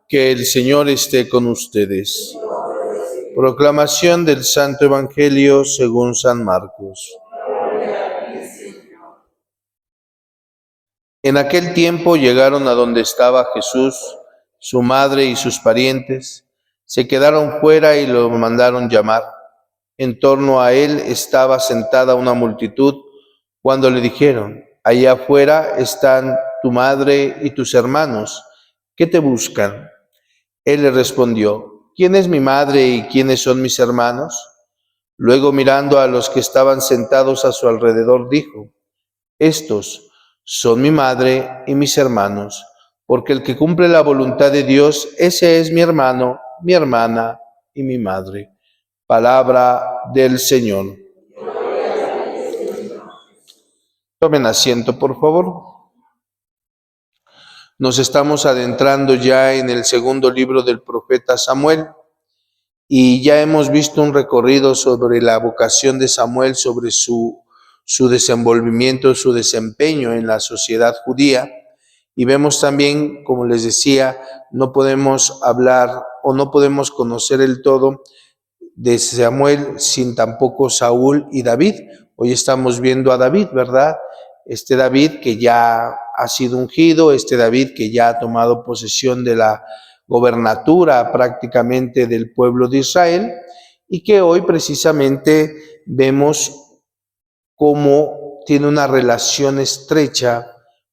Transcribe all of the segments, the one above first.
Que el Señor esté con ustedes. Proclamación del Santo Evangelio según San Marcos. En aquel tiempo llegaron a donde estaba Jesús, su madre y sus parientes. Se quedaron fuera y lo mandaron llamar. En torno a él estaba sentada una multitud. Cuando le dijeron: allá afuera están tu madre y tus hermanos, ¿qué te buscan? Él le respondió: ¿quién es mi madre y quiénes son mis hermanos? Luego, mirando a los que estaban sentados a su alrededor, dijo: estos son mi madre y mis hermanos, porque el que cumple la voluntad de Dios, ese es mi hermano, mi hermana y mi madre. Palabra del Señor. Tomen asiento, por favor. Nos estamos adentrando ya en el segundo libro del profeta Samuel y ya hemos visto un recorrido sobre la vocación de Samuel, sobre su desenvolvimiento, su desempeño en la sociedad judía. Y vemos también, como les decía, no podemos hablar o no podemos conocer el todo de Samuel sin tampoco Saúl y David. Hoy estamos viendo a David, ¿verdad? Este David que ya ha sido ungido, este David que ya ha tomado posesión de la gobernatura prácticamente del pueblo de Israel y que hoy precisamente vemos cómo tiene una relación estrecha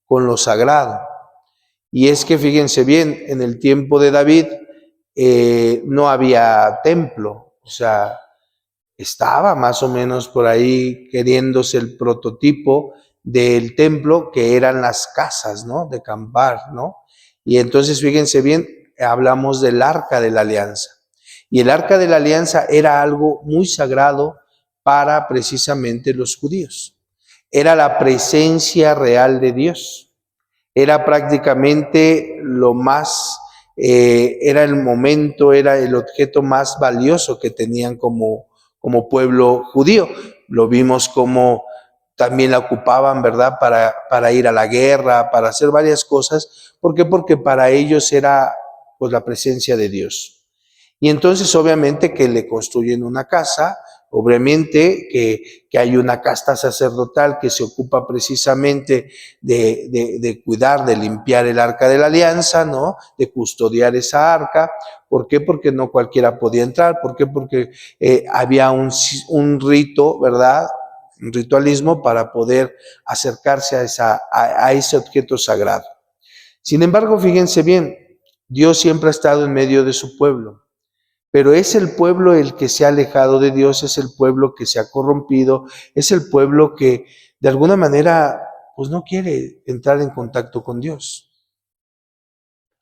con lo sagrado. Y es que fíjense bien, en el tiempo de David no había templo, o sea, estaba más o menos por ahí queriéndose el prototipo del templo, que eran las casas, ¿no? De acampar, ¿no? Y entonces, fíjense bien, hablamos del Arca de la Alianza. Y el Arca de la Alianza era algo muy sagrado para precisamente los judíos. Era la presencia real de Dios. Era prácticamente lo más, era el momento, era el objeto más valioso que tenían como pueblo judío. Lo vimos como también la ocupaban, ¿verdad? Para ir a la guerra, para hacer varias cosas. ¿Por qué? Porque para ellos era pues la presencia de Dios. Y entonces obviamente que le construyen una casa, obviamente que hay una casta sacerdotal que se ocupa precisamente de cuidar, de limpiar el Arca de la Alianza, ¿no? De custodiar esa arca. ¿Por qué? Porque no cualquiera podía entrar. ¿Por qué? Porque había un rito, ¿verdad? Un ritualismo para poder acercarse a ese objeto sagrado. Sin embargo, fíjense bien, Dios siempre ha estado en medio de su pueblo. Pero es el pueblo el que se ha alejado de Dios, es el pueblo que se ha corrompido, es el pueblo que de alguna manera pues no quiere entrar en contacto con Dios.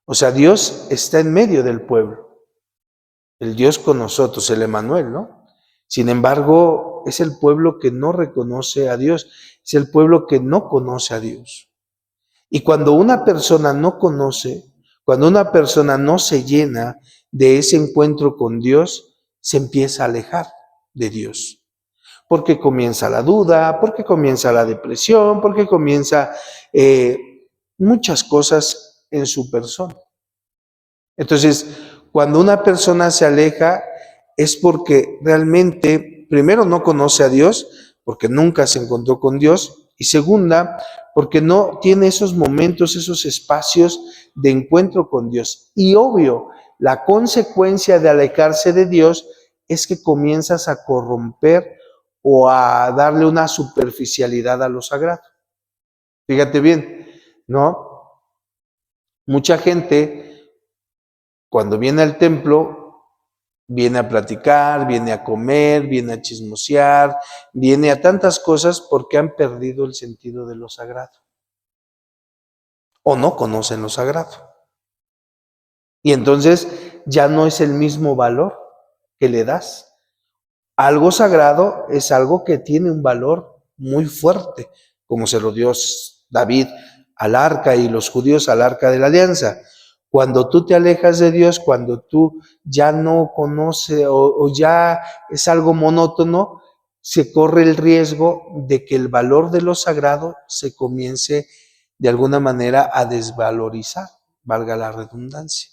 O sea, Dios está en medio del pueblo, el Dios con nosotros, el Emmanuel, ¿no? Sin embargo, es el pueblo que no reconoce a Dios, es el pueblo que no conoce a Dios. Y cuando una persona no conoce, cuando una persona no se llena de ese encuentro con Dios, se empieza a alejar de Dios. Porque comienza la duda, porque comienza la depresión, porque comienza muchas cosas en su persona. Entonces, cuando una persona se aleja, es porque realmente, primero, no conoce a Dios, porque nunca se encontró con Dios, y segunda, porque no tiene esos momentos, esos espacios de encuentro con Dios. Y obvio, la consecuencia de alejarse de Dios es que comienzas a corromper o a darle una superficialidad a lo sagrado. Fíjate bien, ¿no? Mucha gente, cuando viene al templo, viene a platicar, viene a comer, viene a chismosear, viene a tantas cosas porque han perdido el sentido de lo sagrado. O no conocen lo sagrado. Y entonces ya no es el mismo valor que le das. Algo sagrado es algo que tiene un valor muy fuerte, como se lo dio David al arca y los judíos al Arca de la Alianza. Cuando tú te alejas de Dios, cuando tú ya no conoces o ya es algo monótono, se corre el riesgo de que el valor de lo sagrado se comience de alguna manera a desvalorizar, valga la redundancia.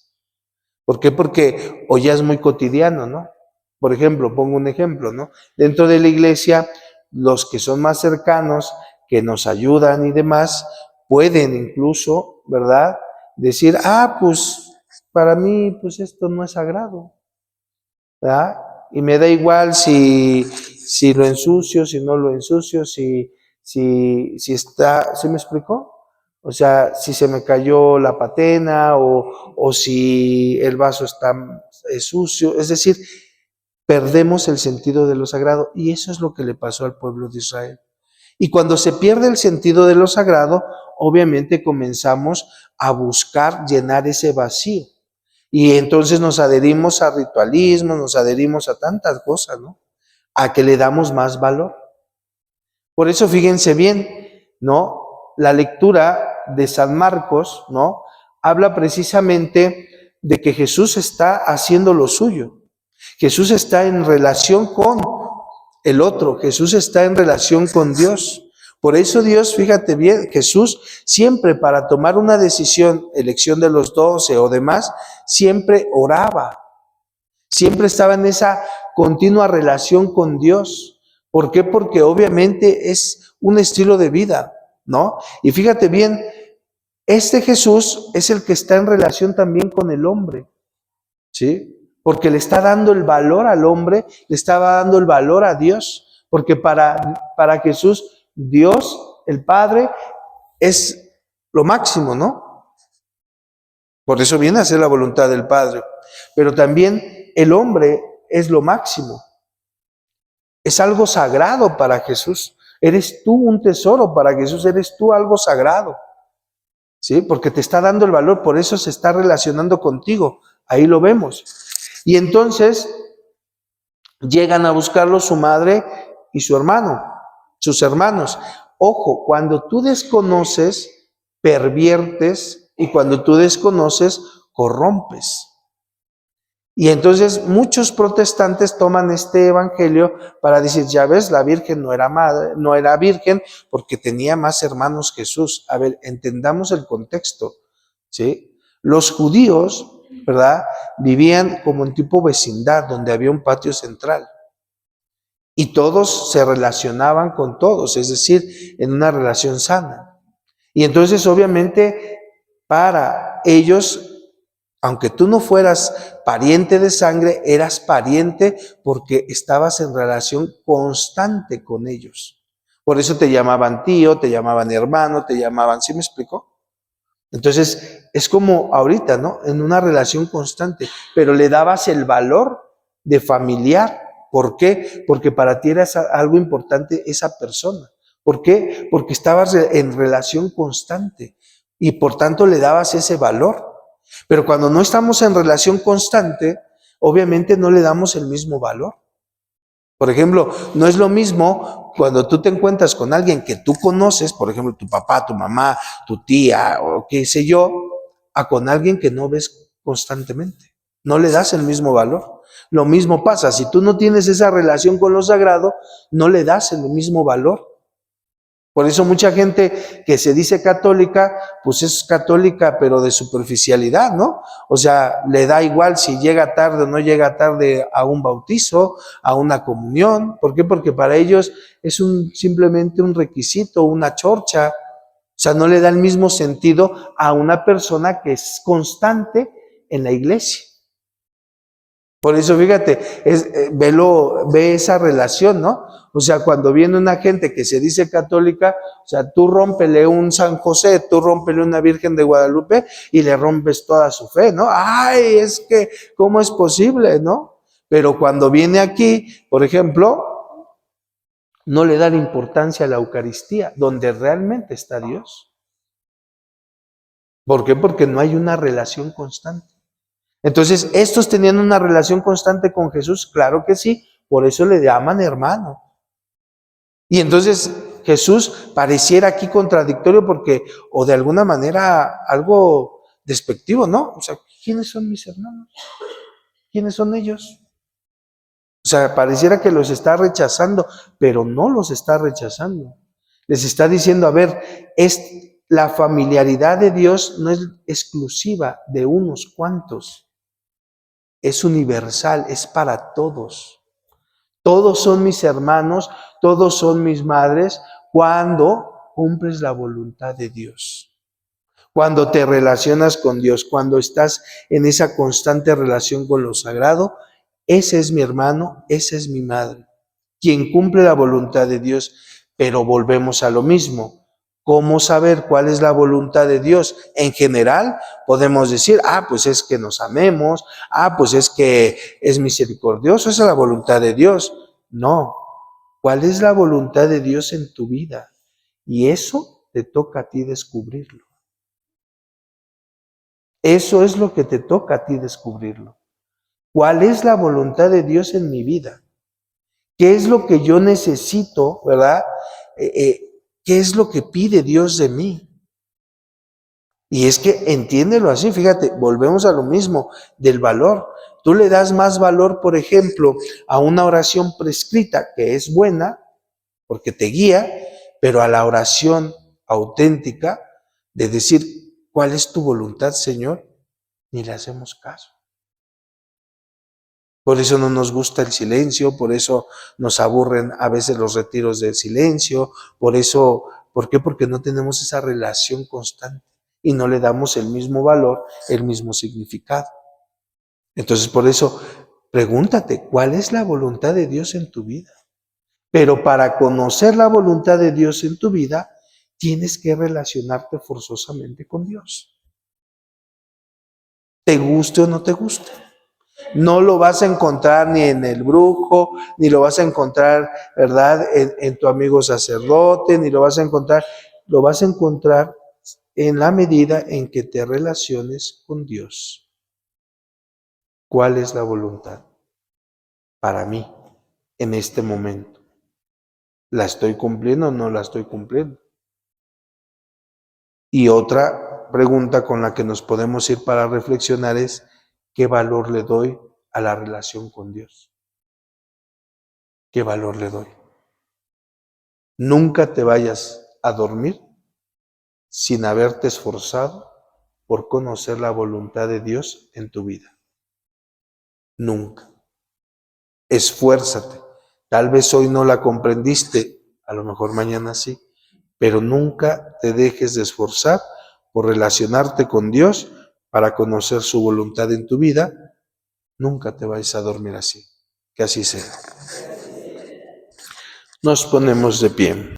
¿Por qué? Porque hoy ya es muy cotidiano, ¿no? Por ejemplo, pongo un ejemplo, ¿no? Dentro de la iglesia, los que son más cercanos, que nos ayudan y demás, pueden incluso, ¿verdad? Decir, pues para mí, pues esto no es sagrado, ¿verdad? Y me da igual si lo ensucio, si no lo ensucio, si está, ¿sí me explicó? O sea, si se me cayó la patena o si el vaso está sucio. Es decir, perdemos el sentido de lo sagrado y eso es lo que le pasó al pueblo de Israel. Y cuando se pierde el sentido de lo sagrado, obviamente comenzamos a buscar llenar ese vacío. Y entonces nos adherimos a ritualismos, nos adherimos a tantas cosas, ¿no? A que le damos más valor. Por eso fíjense bien, ¿no? La lectura de San Marcos, ¿no? Habla precisamente de que Jesús está haciendo lo suyo. Jesús está en relación con el otro. Jesús está en relación con Dios. Por eso Dios, fíjate bien, Jesús siempre para tomar una decisión, elección de los 12 o demás, siempre oraba. Siempre estaba en esa continua relación con Dios. ¿Por qué? Porque obviamente es un estilo de vida, ¿no? Y fíjate bien, este Jesús es el que está en relación también con el hombre, ¿sí? Porque le está dando el valor al hombre, le estaba dando el valor a Dios, porque para Jesús, Dios, el Padre, es lo máximo, ¿no? Por eso viene a ser la voluntad del Padre. Pero también el hombre es lo máximo. Es algo sagrado para Jesús. Eres tú un tesoro para Jesús, eres tú algo sagrado. ¿Sí? Porque te está dando el valor, por eso se está relacionando contigo. Ahí lo vemos. Y entonces llegan a buscarlo su madre y su hermano, sus hermanos. Ojo, cuando tú desconoces, perviertes, y cuando tú desconoces, corrompes. Y entonces muchos protestantes toman este evangelio para decir, ya ves, la Virgen no era madre, no era virgen porque tenía más hermanos Jesús. A ver, entendamos el contexto, ¿sí? Los judíos, ¿verdad? Vivían como en tipo vecindad, donde había un patio central. Y todos se relacionaban con todos, es decir, en una relación sana. Y entonces, obviamente, para ellos, aunque tú no fueras pariente de sangre, eras pariente porque estabas en relación constante con ellos. Por eso te llamaban tío, te llamaban hermano, te llamaban, ¿sí me explico? Entonces, es como ahorita, ¿no? En una relación constante, pero le dabas el valor de familiar. ¿Por qué? Porque para ti era algo importante esa persona. ¿Por qué? Porque estabas en relación constante y por tanto le dabas ese valor. Pero cuando no estamos en relación constante, obviamente no le damos el mismo valor. Por ejemplo, no es lo mismo cuando tú te encuentras con alguien que tú conoces, por ejemplo, tu papá, tu mamá, tu tía o qué sé yo, a con alguien que no ves constantemente. No le das el mismo valor. Lo mismo pasa, si tú no tienes esa relación con lo sagrado, no le das el mismo valor. Por eso mucha gente que se dice católica, pues es católica, pero de superficialidad, ¿no? O sea, le da igual si llega tarde o no llega tarde a un bautizo, a una comunión. ¿Por qué? Porque para ellos es simplemente un requisito, una chorcha. O sea, no le da el mismo sentido a una persona que es constante en la iglesia. Por eso, fíjate, ve esa relación, ¿no? O sea, cuando viene una gente que se dice católica, o sea, tú rómpele un San José, tú rómpele una Virgen de Guadalupe y le rompes toda su fe, ¿no? Ay, es que, ¿cómo es posible, no? Pero cuando viene aquí, por ejemplo, no le dan importancia a la Eucaristía, donde realmente está Dios. ¿Por qué? Porque no hay una relación constante. Entonces, ¿estos tenían una relación constante con Jesús? Claro que sí, por eso le llaman hermano. Y entonces Jesús pareciera aquí contradictorio porque, o de alguna manera, algo despectivo, ¿no? O sea, ¿quiénes son mis hermanos? ¿Quiénes son ellos? O sea, pareciera que los está rechazando, pero no los está rechazando. Les está diciendo, a ver, la familiaridad de Dios no es exclusiva de unos cuantos, es universal, es para todos. Todos son mis hermanos, todos son mis madres, cuando cumples la voluntad de Dios. Cuando te relacionas con Dios, cuando estás en esa constante relación con lo sagrado, ese es mi hermano, esa es mi madre, quien cumple la voluntad de Dios. Pero volvemos a lo mismo. ¿Cómo saber cuál es la voluntad de Dios? En general, podemos decir, pues es que nos amemos, pues es que es misericordioso, esa es la voluntad de Dios. No, ¿cuál es la voluntad de Dios en tu vida? Y eso te toca a ti descubrirlo. Eso es lo que te toca a ti descubrirlo. ¿Cuál es la voluntad de Dios en mi vida? ¿Qué es lo que yo necesito, verdad? ¿Qué es lo que pide Dios de mí? Y es que entiéndelo así, fíjate, volvemos a lo mismo, del valor. Tú le das más valor, por ejemplo, a una oración prescrita que es buena, porque te guía, pero a la oración auténtica de decir, ¿cuál es tu voluntad, Señor? Ni le hacemos caso. Por eso no nos gusta el silencio, por eso nos aburren a veces los retiros del silencio, por eso, ¿por qué? Porque no tenemos esa relación constante y no le damos el mismo valor, el mismo significado. Entonces, por eso, pregúntate, ¿cuál es la voluntad de Dios en tu vida? Pero para conocer la voluntad de Dios en tu vida, tienes que relacionarte forzosamente con Dios. ¿Te guste o no te guste? No lo vas a encontrar ni en el brujo, ni lo vas a encontrar, ¿verdad?, en tu amigo sacerdote, ni lo vas a encontrar en la medida en que te relaciones con Dios. ¿Cuál es la voluntad para mí en este momento? ¿La estoy cumpliendo o no la estoy cumpliendo? Y otra pregunta con la que nos podemos ir para reflexionar es, ¿qué valor le doy a la relación con Dios? ¿Qué valor le doy? Nunca te vayas a dormir sin haberte esforzado por conocer la voluntad de Dios en tu vida. Nunca. Esfuérzate. Tal vez hoy no la comprendiste, a lo mejor mañana sí, pero nunca te dejes de esforzar por relacionarte con Dios para conocer su voluntad en tu vida. Nunca te vayas a dormir así. Que así sea. Nos ponemos de pie.